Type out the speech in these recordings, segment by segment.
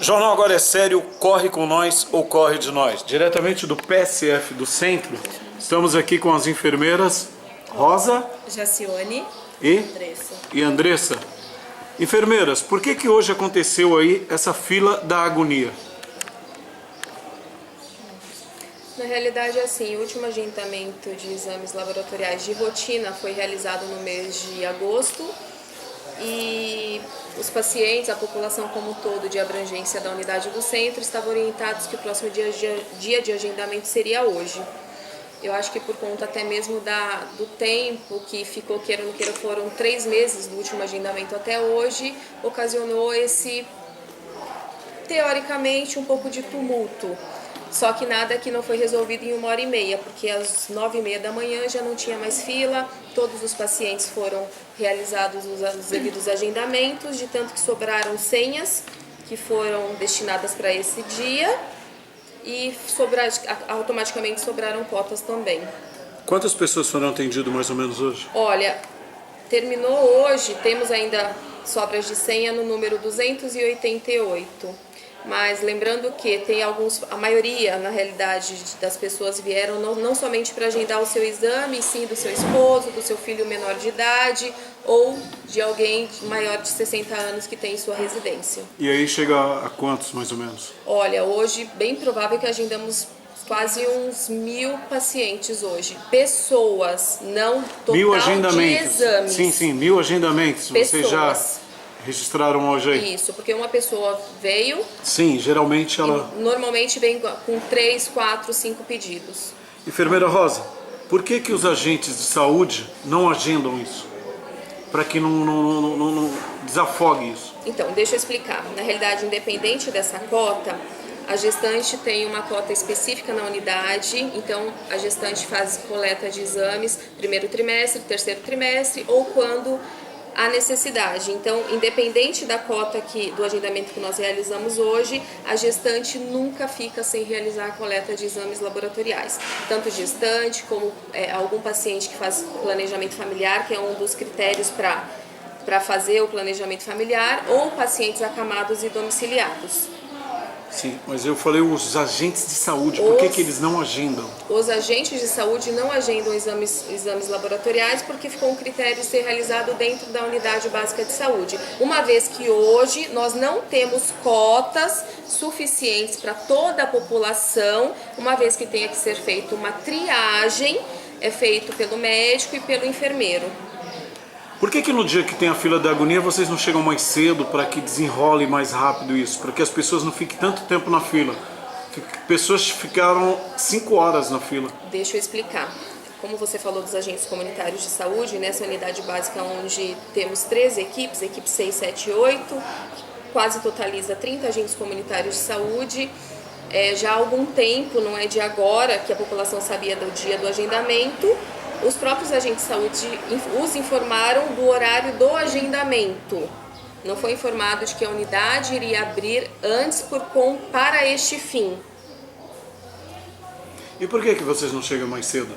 Jornal Agora é Sério, corre com nós ou corre de nós. Diretamente do PSF do Centro, estamos aqui com as enfermeiras Rosa, Jacione e Andressa. Enfermeiras, por que hoje aconteceu aí essa fila da agonia? Na realidade, assim, o último agendamento de exames laboratoriais de rotina foi realizado no mês de agosto e os pacientes, a população como um todo de abrangência da unidade do centro estavam orientados que o próximo dia de agendamento seria hoje. Eu acho que por conta até mesmo do tempo que ficou, queira ou não queira, foram 3 meses do último agendamento até hoje, ocasionou esse, teoricamente, um pouco de tumulto. Só que nada que não foi resolvido em 1h30, porque às 9h30 da manhã já não tinha mais fila, todos os pacientes foram realizados os devidos agendamentos, de tanto que sobraram senhas que foram destinadas para esse dia e automaticamente sobraram cotas também. Quantas pessoas foram atendidas mais ou menos hoje? Olha, terminou hoje, temos ainda sobras de senha no número 288. Mas lembrando que tem a maioria, na realidade, das pessoas vieram não somente para agendar o seu exame, sim do seu esposo, do seu filho menor de idade ou de alguém maior de 60 anos que tem sua residência. E aí chega a quantos mais ou menos? Olha, hoje bem provável que agendamos quase uns 1000 pacientes hoje. Pessoas, não total 1000 agendamentos. De exames. Sim, 1000 agendamentos. Pessoas. Vocês já registraram hoje aí? Isso, porque uma pessoa veio... Sim, geralmente ela... Normalmente vem com 3, 4, 5 pedidos. Enfermeira Rosa, por que os agentes de saúde não agendam isso? Para que não desafogue isso. Então, deixa eu explicar. Na realidade, independente dessa cota, a gestante tem uma cota específica na unidade, então a gestante faz coleta de exames primeiro trimestre, terceiro trimestre ou quando há necessidade. Então, independente da cota do agendamento que nós realizamos hoje, a gestante nunca fica sem realizar a coleta de exames laboratoriais. Tanto gestante como algum paciente que faz planejamento familiar, que é um dos critérios para fazer o planejamento familiar, ou pacientes acamados e domiciliados. Sim, mas eu falei os agentes de saúde, por que eles não agendam? Os agentes de saúde não agendam exames laboratoriais porque ficou um critério ser realizado dentro da unidade básica de saúde. Uma vez que hoje nós não temos cotas suficientes para toda a população, uma vez que tenha que ser feita uma triagem, é feito pelo médico e pelo enfermeiro. Por que no dia que tem a fila da agonia vocês não chegam mais cedo para que desenrole mais rápido isso? Para que as pessoas não fiquem tanto tempo na fila. Pessoas ficaram 5 horas na fila. Deixa eu explicar. Como você falou dos agentes comunitários de saúde, nessa unidade básica onde temos 13 equipes, equipe 6, 7 e 8, quase totaliza 30 agentes comunitários de saúde. Já há algum tempo, não é de agora, que a população sabia do dia do agendamento. Os próprios agentes de saúde os informaram do horário do agendamento. Não foi informado de que a unidade iria abrir antes para este fim. E por que vocês não chegam mais cedo?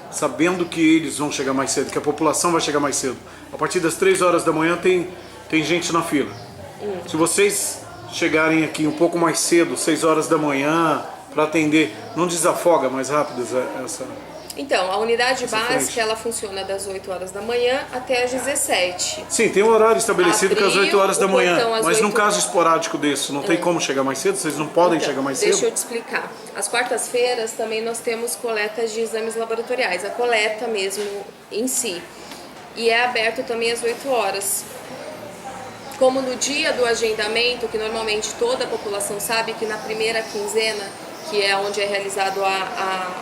Sabendo que eles vão chegar mais cedo, que a população vai chegar mais cedo. A partir das 3 horas da manhã tem gente na fila. Se vocês chegarem aqui um pouco mais cedo, 6 horas da manhã, para atender, não desafoga mais rápido essa... Então, a unidade básica, ela funciona das 8 horas da manhã até às 17. Sim, tem um horário estabelecido que é às 8 horas da manhã, mas num 8... caso esporádico desse, não tem como chegar mais cedo? Vocês não podem chegar mais cedo? Deixa eu te explicar. Às quartas-feiras também nós temos coletas de exames laboratoriais, a coleta mesmo em si. E é aberto também às 8 horas. Como no dia do agendamento, que normalmente toda a população sabe que na primeira quinzena, que é onde é realizado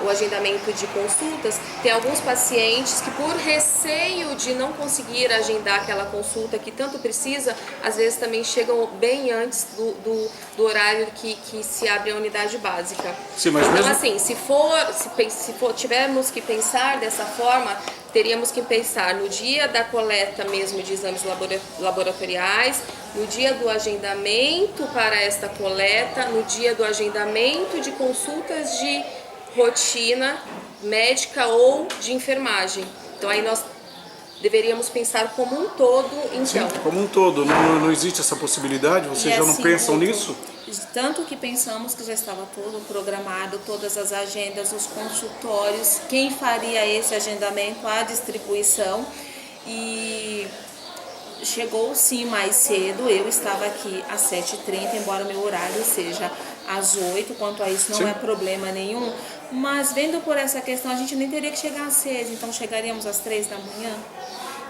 o agendamento de consultas, tem alguns pacientes que por receio de não conseguir agendar aquela consulta que tanto precisa, às vezes também chegam bem antes do horário que se abre a unidade básica. Sim, mas então mesmo... assim, se tivermos que pensar dessa forma, teríamos que pensar no dia da coleta mesmo de exames laboratoriais, no dia do agendamento para esta coleta, no dia do agendamento de consultas de rotina médica ou de enfermagem. Então aí nós deveríamos pensar como um todo, então. Sim, como um todo. Não existe essa possibilidade? Vocês já não assim, pensam nisso? Tanto que pensamos que já estava tudo programado, todas as agendas, os consultórios, quem faria esse agendamento, a distribuição. E chegou sim mais cedo, eu estava aqui às 7h30, embora o meu horário seja às 8h, quanto a isso não é problema nenhum. Mas vendo por essa questão, a gente nem teria que chegar às 6h, então chegaríamos às 3h da manhã.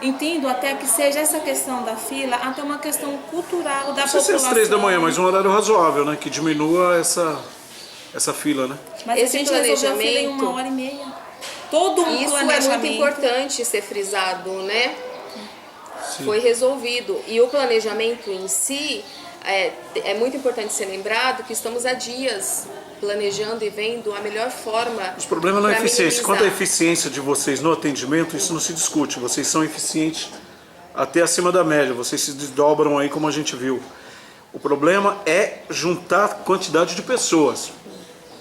Entendo até que seja essa questão da fila, até uma questão cultural da população. Às 3h da manhã, mas um horário razoável, né? Que diminua essa fila, né? Mas Esse a gente resolveu a fila em planejamento, 1h30. Todo um isso planejamento. é muito importante ser frisado, né? Sim. Foi resolvido. E o planejamento em si, é muito importante ser lembrado que estamos há dias planejando e vendo a melhor forma. Os problemas não é pra eficiência. minimizar. Quanto à eficiência de vocês no atendimento, isso não se discute. Vocês são eficientes até acima da média. Vocês se desdobram aí como a gente viu. O problema é juntar quantidade de pessoas.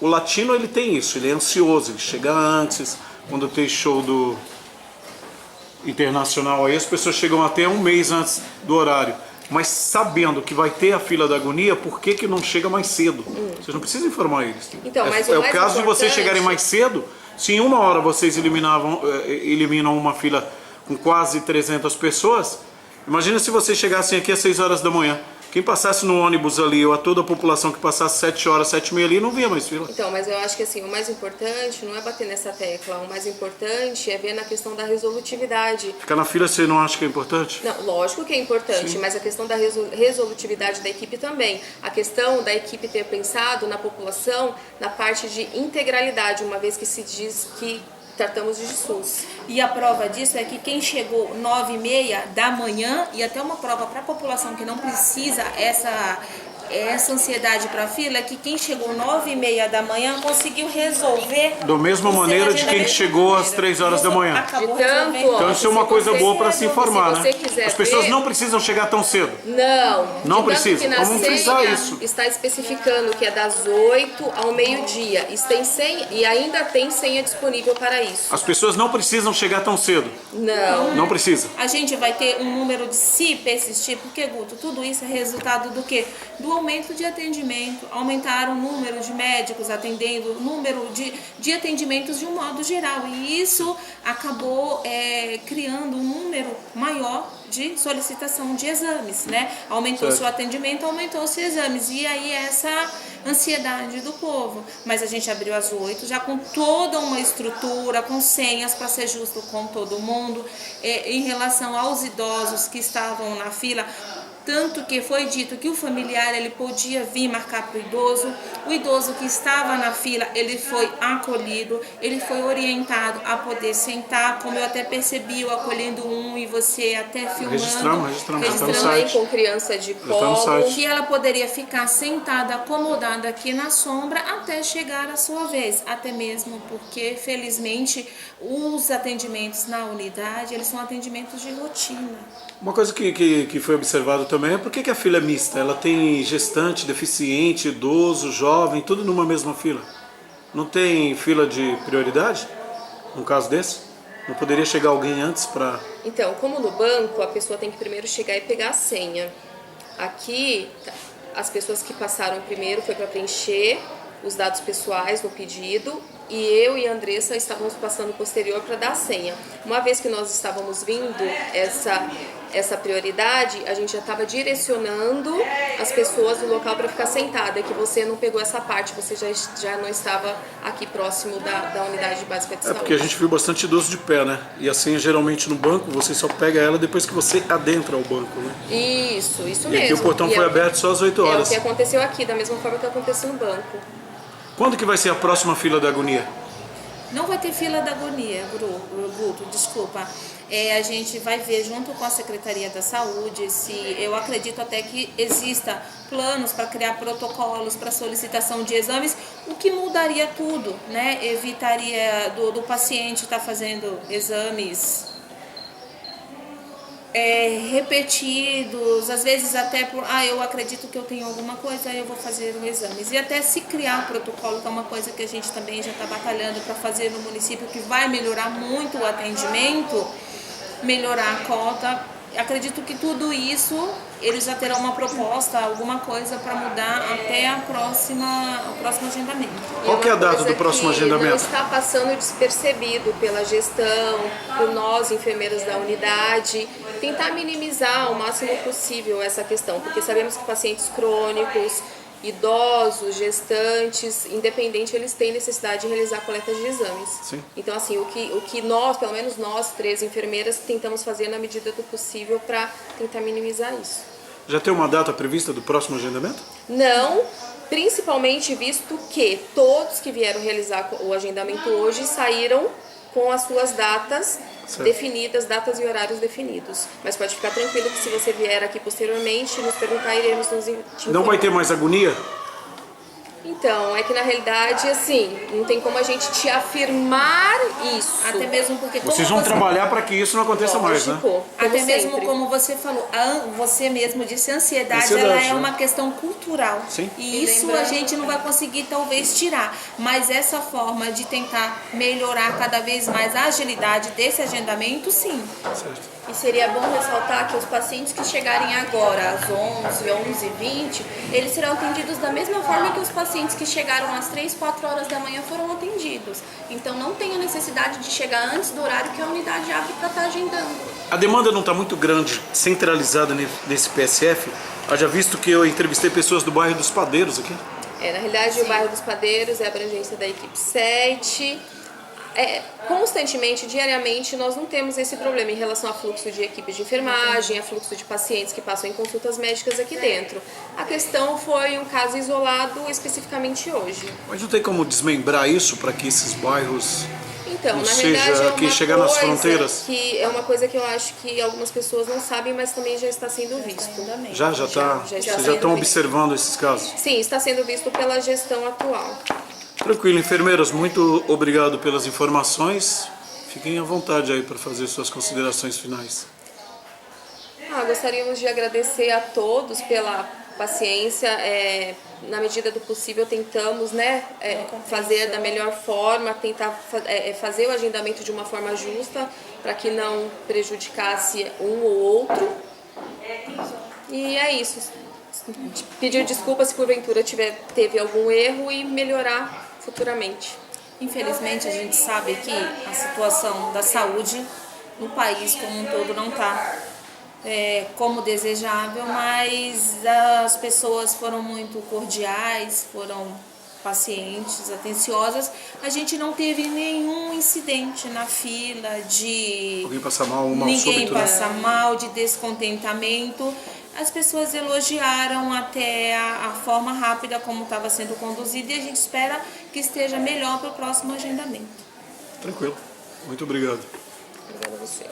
O latino ele tem isso, ele é ansioso, ele chega antes, quando tem show do internacional aí, as pessoas chegam até um mês antes do horário. Mas sabendo que vai ter a fila da agonia, por que não chega mais cedo? Vocês não precisam informar eles. Então, mas é o o mais caso de vocês importante- chegarem mais cedo, se em 1 hora vocês eliminam uma fila com quase 300 pessoas, imagina se vocês chegassem aqui às 6 horas da manhã. Quem passasse no ônibus ali, ou a toda a população que passasse 7 horas, 7h30 ali, não via mais fila. Então, mas eu acho que assim, o mais importante não é bater nessa tecla, o mais importante é ver na questão da resolutividade. Ficar na fila você não acha que é importante? Não, lógico que é importante, mas a questão da resolutividade da equipe também. A questão da equipe ter pensado na população, na parte de integralidade, uma vez que se diz que tratamos de SUS. E a prova disso é que quem chegou 9h30 da manhã, e até uma prova para a população que não precisa essa ansiedade para a fila, é que quem chegou 9h30 da manhã conseguiu resolver Da mesma o seu maneira de quem agendamento chegou às primeiro. 3 horas da manhã. Acabou De tanto, resolvendo. Então isso é uma coisa boa para se informar, se né? você quiser As pessoas ver- não precisam chegar tão cedo. Não, Não de tanto precisa. que na Vamos frisar senha isso. está especificando que é das 8 ao meio-dia. Isso tem senha e ainda tem senha disponível para isso. As pessoas não precisam chegar tão cedo. Não. Não precisa. A gente vai ter um número de se persistir, porque, Guto, tudo isso é resultado do quê? Do aumento de atendimento, aumentaram o número de médicos atendendo, o número de atendimentos de um modo geral, e isso acabou criando um número maior de solicitação de exames, né? Aumentou-se o atendimento, aumentou-se exames, e aí essa ansiedade do povo. Mas a gente abriu às 8, já com toda uma estrutura, com senhas para ser justo com todo mundo. Em relação aos idosos que estavam na fila, tanto que foi dito que o familiar ele podia vir marcar para o idoso que estava na fila, ele foi acolhido, ele foi orientado a poder sentar, como eu até percebi, eu acolhendo e você até filmando. Registramos, já tá no Também site. com criança de tá no colo. site. Que ela poderia ficar sentada, acomodada aqui na sombra até chegar a sua vez, até mesmo porque, felizmente, os atendimentos na unidade, eles são atendimentos de rotina. Uma coisa que foi observado também é por que a fila é mista? Ela tem gestante, deficiente, idoso, jovem, tudo numa mesma fila. Não tem fila de prioridade? Num caso desse? Não poderia chegar alguém antes para... Então, como no banco, a pessoa tem que primeiro chegar e pegar a senha. Aqui, as pessoas que passaram primeiro foi para preencher os dados pessoais no pedido, e eu e a Andressa estávamos passando posterior para dar a senha. Uma vez que nós estávamos vindo essa prioridade, a gente já estava direcionando as pessoas do local para ficar sentada, que você não pegou essa parte, você já não estava aqui próximo da unidade básica de É saúde. porque a gente viu bastante idoso de pé, né? E a senha geralmente no banco, você só pega ela depois que você adentra o banco, né? Isso E mesmo. aqui o portão E foi é o que- aberto só às 8 É o horas. que aconteceu aqui, da mesma forma que aconteceu no banco. Quando que vai ser a próxima fila da agonia? Não vai ter fila da agonia, Guto, desculpa. A gente vai ver junto com a Secretaria da Saúde se eu acredito até que exista planos para criar protocolos para solicitação de exames, o que mudaria tudo, né? Evitaria do paciente estar fazendo exames repetidos, às vezes até por, eu acredito que eu tenho alguma coisa, eu vou fazer os exames. E até se criar protocolo, que é uma coisa que a gente também já está batalhando para fazer no município, que vai melhorar muito o atendimento, melhorar a cota, acredito que tudo isso eles já terão uma proposta, alguma coisa para mudar até o próximo agendamento. Qual que é a data do Coisa próximo que agendamento? não está passando despercebido pela gestão, por nós, enfermeiros da unidade, tentar minimizar ao máximo possível essa questão, porque sabemos que pacientes crônicos, idosos, gestantes, independente, eles têm necessidade de realizar coleta de exames. Sim. Então, assim, o que nós, pelo menos nós, 3 enfermeiras, tentamos fazer na medida do possível para tentar minimizar isso. Já tem uma data prevista do próximo agendamento? Não, principalmente visto que todos que vieram realizar o agendamento hoje saíram com as suas datas definidas, datas e horários definidos. Mas pode ficar tranquilo que se você vier aqui posteriormente nos perguntar, iremos nos te informar. Não vai ter mais agonia? Então, é que na realidade, assim, não tem como a gente te afirmar isso. Até mesmo porque como Vocês vão você- trabalhar para que isso não aconteça mais, né? Lógico, como Até mesmo sempre. como você falou, você mesmo disse, a ansiedade, Ansiedade, ela é né? uma questão cultural. Sim. E isso a gente não vai conseguir talvez tirar. Mas essa forma de tentar melhorar cada vez mais a agilidade desse agendamento, sim. Certo. E seria bom ressaltar que os pacientes que chegarem agora às 11, 11h20, eles serão atendidos da mesma forma que os pacientes que chegaram às 3, 4 horas da manhã foram atendidos. Então não tem a necessidade de chegar antes do horário que a unidade abre para estar agendando. A demanda não está muito grande, centralizada nesse PSF, haja visto que eu entrevistei pessoas do bairro dos Padeiros aqui. Na realidade, o bairro dos Padeiros é a abrangência da equipe 7. Constantemente, diariamente, nós não temos esse problema em relação a fluxo de equipes de enfermagem, a fluxo de pacientes que passam em consultas médicas aqui dentro. A questão foi um caso isolado especificamente hoje. Mas não tem como desmembrar isso para que esses bairros... Então, Ou na seja, realidade, é que uma chegar nas coisa fronteiras. que é uma coisa que eu acho que algumas pessoas não sabem, mas também já está sendo visto. Já está? já Vocês está já estão sendo observando esses casos? Sim, está sendo visto pela gestão atual. Tranquilo, enfermeiras, muito obrigado pelas informações. Fiquem à vontade aí para fazer suas considerações finais. Gostaríamos de agradecer a todos pela paciência. Na medida do possível, tentamos fazer da melhor forma, tentar fazer o agendamento de uma forma justa, para que não prejudicasse um ou outro. E é isso. Pedir desculpas se porventura teve algum erro e melhorar futuramente. Infelizmente, a gente sabe que a situação da saúde no país como um todo não está como desejável, mas as pessoas foram muito cordiais, foram pacientes, atenciosas. A gente não teve nenhum incidente na fila de Alguém passar mal, um mal ninguém súbito, né? passar mal, de descontentamento. As pessoas elogiaram até a forma rápida como estava sendo conduzida e a gente espera que esteja melhor para o próximo agendamento. Tranquilo. Muito obrigado. Obrigada a você.